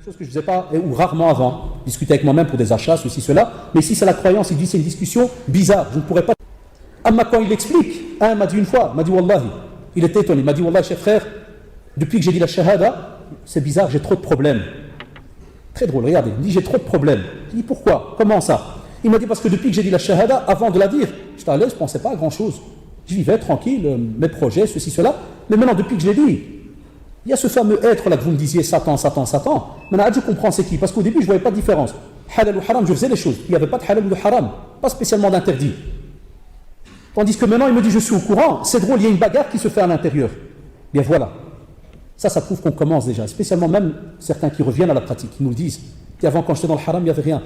chose que je ne faisais pas, ou rarement avant, discuter avec moi-même pour des achats, ceci, cela. Mais ici, c'est la croyance. Il dit c'est une discussion bizarre. Je ne pourrais pas. Amma, quand il explique, un m'a dit une fois, m'a dit Wallahi, il était étonné. Il m'a dit Wallahi, cher frère, depuis que j'ai dit la shahada, c'est bizarre, j'ai trop de problèmes. Très drôle, regardez. Il dit j'ai trop de problèmes. Je dis pourquoi? Comment ça? Il m'a dit parce que depuis que j'ai dit la shahada, avant de la dire, j'étais à l'aise, je ne pensais pas à grand chose. Je vivais tranquille, mes projets, ceci, cela. Mais maintenant, depuis que je l'ai dit, il y a ce fameux être là que vous me disiez, Satan, Satan, Satan. Maintenant, je comprends c'est qui. Parce qu'au début, je ne voyais pas de différence. Halal ou haram, je faisais les choses. Il n'y avait pas de halal ou de haram. Pas spécialement d'interdit. Tandis que maintenant, il me dit, je suis au courant. C'est drôle, il y a une bagarre qui se fait à l'intérieur. Bien voilà. Ça prouve qu'on commence déjà. Spécialement même certains qui reviennent à la pratique. Ils nous le disent. Et avant, quand j'étais dans le haram, il n'y avait rien.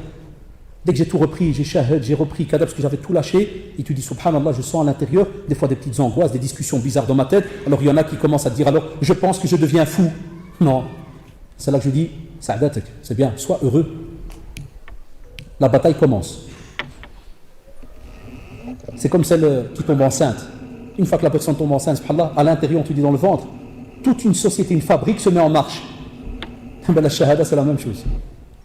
Dès que j'ai tout repris, j'ai shahad, j'ai repris kada parce que j'avais tout lâché, et tu dis subhanallah, je sens à l'intérieur des fois des petites angoisses, des discussions bizarres dans ma tête. Alors il y en a qui commencent à dire alors je pense que je deviens fou. Non. C'est là que je dis sa'adatek, c'est bien, sois heureux. La bataille commence. C'est comme celle qui tombe enceinte. Une fois que la personne tombe enceinte, subhanallah, à l'intérieur on te dit dans le ventre, toute une société, une fabrique se met en marche. Ben, la shahada c'est la même chose.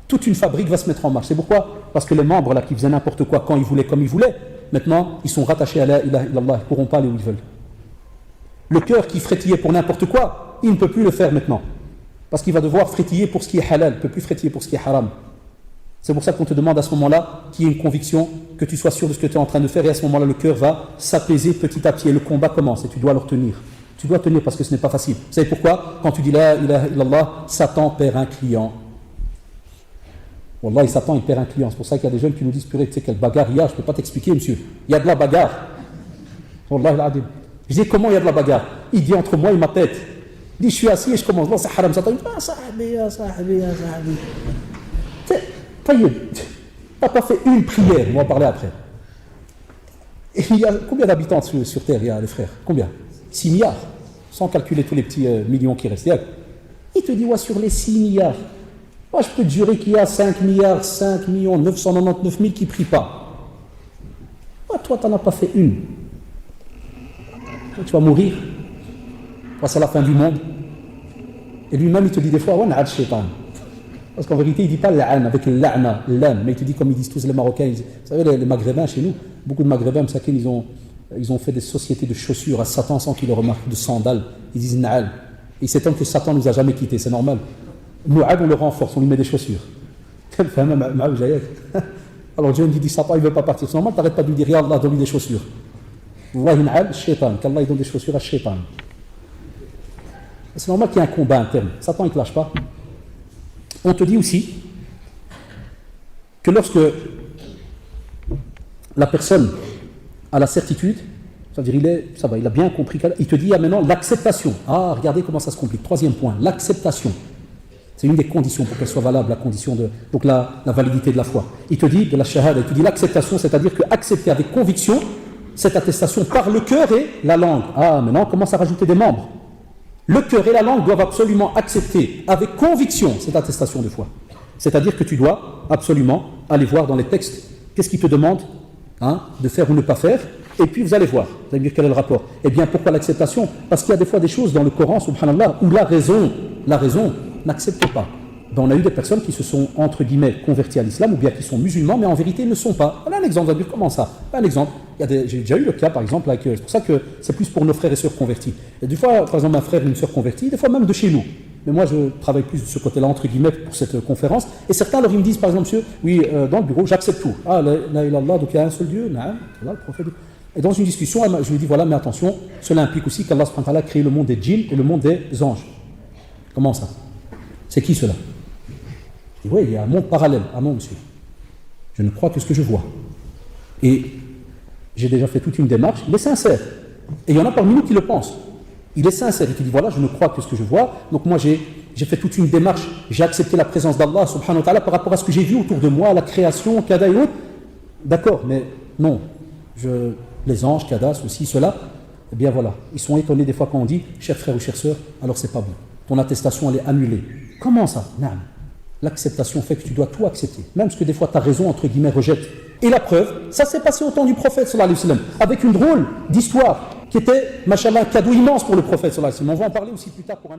Toute une fabrique va se mettre en marche. C'est pourquoi? Parce que les membres là qui faisaient n'importe quoi quand ils voulaient, comme ils voulaient, maintenant ils sont rattachés à la ilaha illallah, ils ne pourront pas aller où ils veulent. Le cœur qui frétillait pour n'importe quoi, il ne peut plus le faire maintenant. Parce qu'il va devoir frétiller pour ce qui est halal, il ne peut plus frétiller pour ce qui est haram. C'est pour ça qu'on te demande à ce moment-là qu'il y ait une conviction, que tu sois sûr de ce que tu es en train de faire, et à ce moment-là le cœur va s'apaiser petit à petit et le combat commence et tu dois le retenir. Tu dois tenir parce que ce n'est pas facile. Vous savez pourquoi? Quand tu dis la ilaha illallah, Satan perd un client. Wallah, Satan, il perd un client. C'est pour ça qu'il y a des jeunes qui nous disent, purée, tu sais quelle bagarre il y a, je ne peux pas t'expliquer, monsieur. Il y a de la bagarre. Wallah, il je dis, comment il y a de la bagarre? Il dit, entre moi et ma tête. Il dit, je suis assis et je commence, non, c'est haram, Satan. Il dit, ah, sahabi, ah, sahabi, ah, sahabi. Tu n'as pas fait une prière, on va en parler après. Et il y a combien d'habitants sur Terre, il y a les frères? Combien? 6 milliards. Sans calculer tous les petits millions qui restent. Il te dit, ouais, sur les 6 milliards. Moi, je peux te jurer qu'il y a 5 milliards, 5 millions, 999 000 qui ne prient pas. Toi, tu n'en as pas fait une. Tu vas mourir. C'est la fin du monde. Et lui-même, il te dit des fois, ouais, na'ad shaitan. Parce qu'en vérité, il ne dit pas l'an avec l'a'na, l'âne, mais il te dit comme ils disent tous les Marocains. Vous savez, les Maghrébins chez nous, beaucoup de Maghrébins, ils ont fait des sociétés de chaussures à Satan sans qu'ils le remarquent, de sandales. Ils disent na'al. Ils s'étonnent que Satan ne nous a jamais quittés, c'est normal. Nous, on le renforce, on lui met des chaussures. Alors Dieu me dit, Satan, il ne veut pas partir. C'est normal, tu n'arrêtes pas de lui dire, Ya Allah, donne-lui des chaussures. Wallahi na'al, shaitan, qu'Allah donne des chaussures à shaitan. C'est normal qu'il y ait un combat interne. Satan, il ne te lâche pas. On te dit aussi que lorsque la personne a la certitude, c'est-à-dire il a bien compris, il te dit, il y a maintenant l'acceptation. Ah, regardez comment ça se complique. Troisième point, l'acceptation. C'est une des conditions pour qu'elle soit valable, la condition de donc la validité de la foi. Il te dit, de la shahada, il te dit l'acceptation, c'est-à-dire que accepter avec conviction cette attestation par le cœur et la langue. Ah, maintenant on commence à rajouter des membres. Le cœur et la langue doivent absolument accepter avec conviction cette attestation de foi. C'est-à-dire que tu dois absolument aller voir dans les textes qu'est-ce qu'il te demande de faire ou ne pas faire. Et puis vous allez voir, vous allez me dire quel est le rapport. Eh bien, pourquoi l'acceptation? Parce qu'il y a des fois des choses dans le Coran, subhanallah, où la raison n'accepte pas. Ben, on a eu des personnes qui se sont, entre guillemets, converties à l'islam, ou bien qui sont musulmans, mais en vérité ils ne sont pas. Voilà un exemple, vous allez dire comment ça? Un exemple, j'ai déjà eu le cas, par exemple, c'est pour ça que c'est plus pour nos frères et sœurs convertis. Et des fois, par exemple, un frère et une sœur convertie, des fois même de chez nous. Mais moi, je travaille plus de ce côté-là, entre guillemets, pour cette conférence. Et certains, alors, ils me disent, par exemple, monsieur, oui, dans le bureau, j'accepte tout. Ah, la ilallah, donc il y a un seul Dieu, là, le prophète. Et dans une discussion, je lui dis, voilà, mais attention, cela implique aussi qu'Allah subhanahu wa ta'ala a créé le monde des djinns et le monde des anges. Comment ça? C'est qui cela? Je dis, oui, il y a un monde parallèle. Ah non, monsieur. Je ne crois que ce que je vois. Et j'ai déjà fait toute une démarche. Il est sincère. Et il y en a parmi nous qui le pensent. Il est sincère. Et qui dit, voilà, je ne crois que ce que je vois. Donc moi, j'ai fait toute une démarche. J'ai accepté la présence d'Allah, subhanahu wa ta'ala, par rapport à ce que j'ai vu autour de moi, la création, Kada et autres. D'accord, mais non. Les anges, Kada, ceci, cela. Eh bien voilà. Ils sont étonnés des fois quand on dit, cher frère ou chère sœur, alors c'est pas bon. Ton attestation, elle est annulée. Comment ça? Non. L'acceptation fait que tu dois tout accepter. Même ce que des fois ta raison, entre guillemets, rejette. Et la preuve, ça s'est passé au temps du prophète, sallallahu alayhi wa sallam, avec une drôle d'histoire qui était, machallah, un cadeau immense pour le prophète, sallallahu alayhi wa sallam. On va en parler aussi plus tard pour un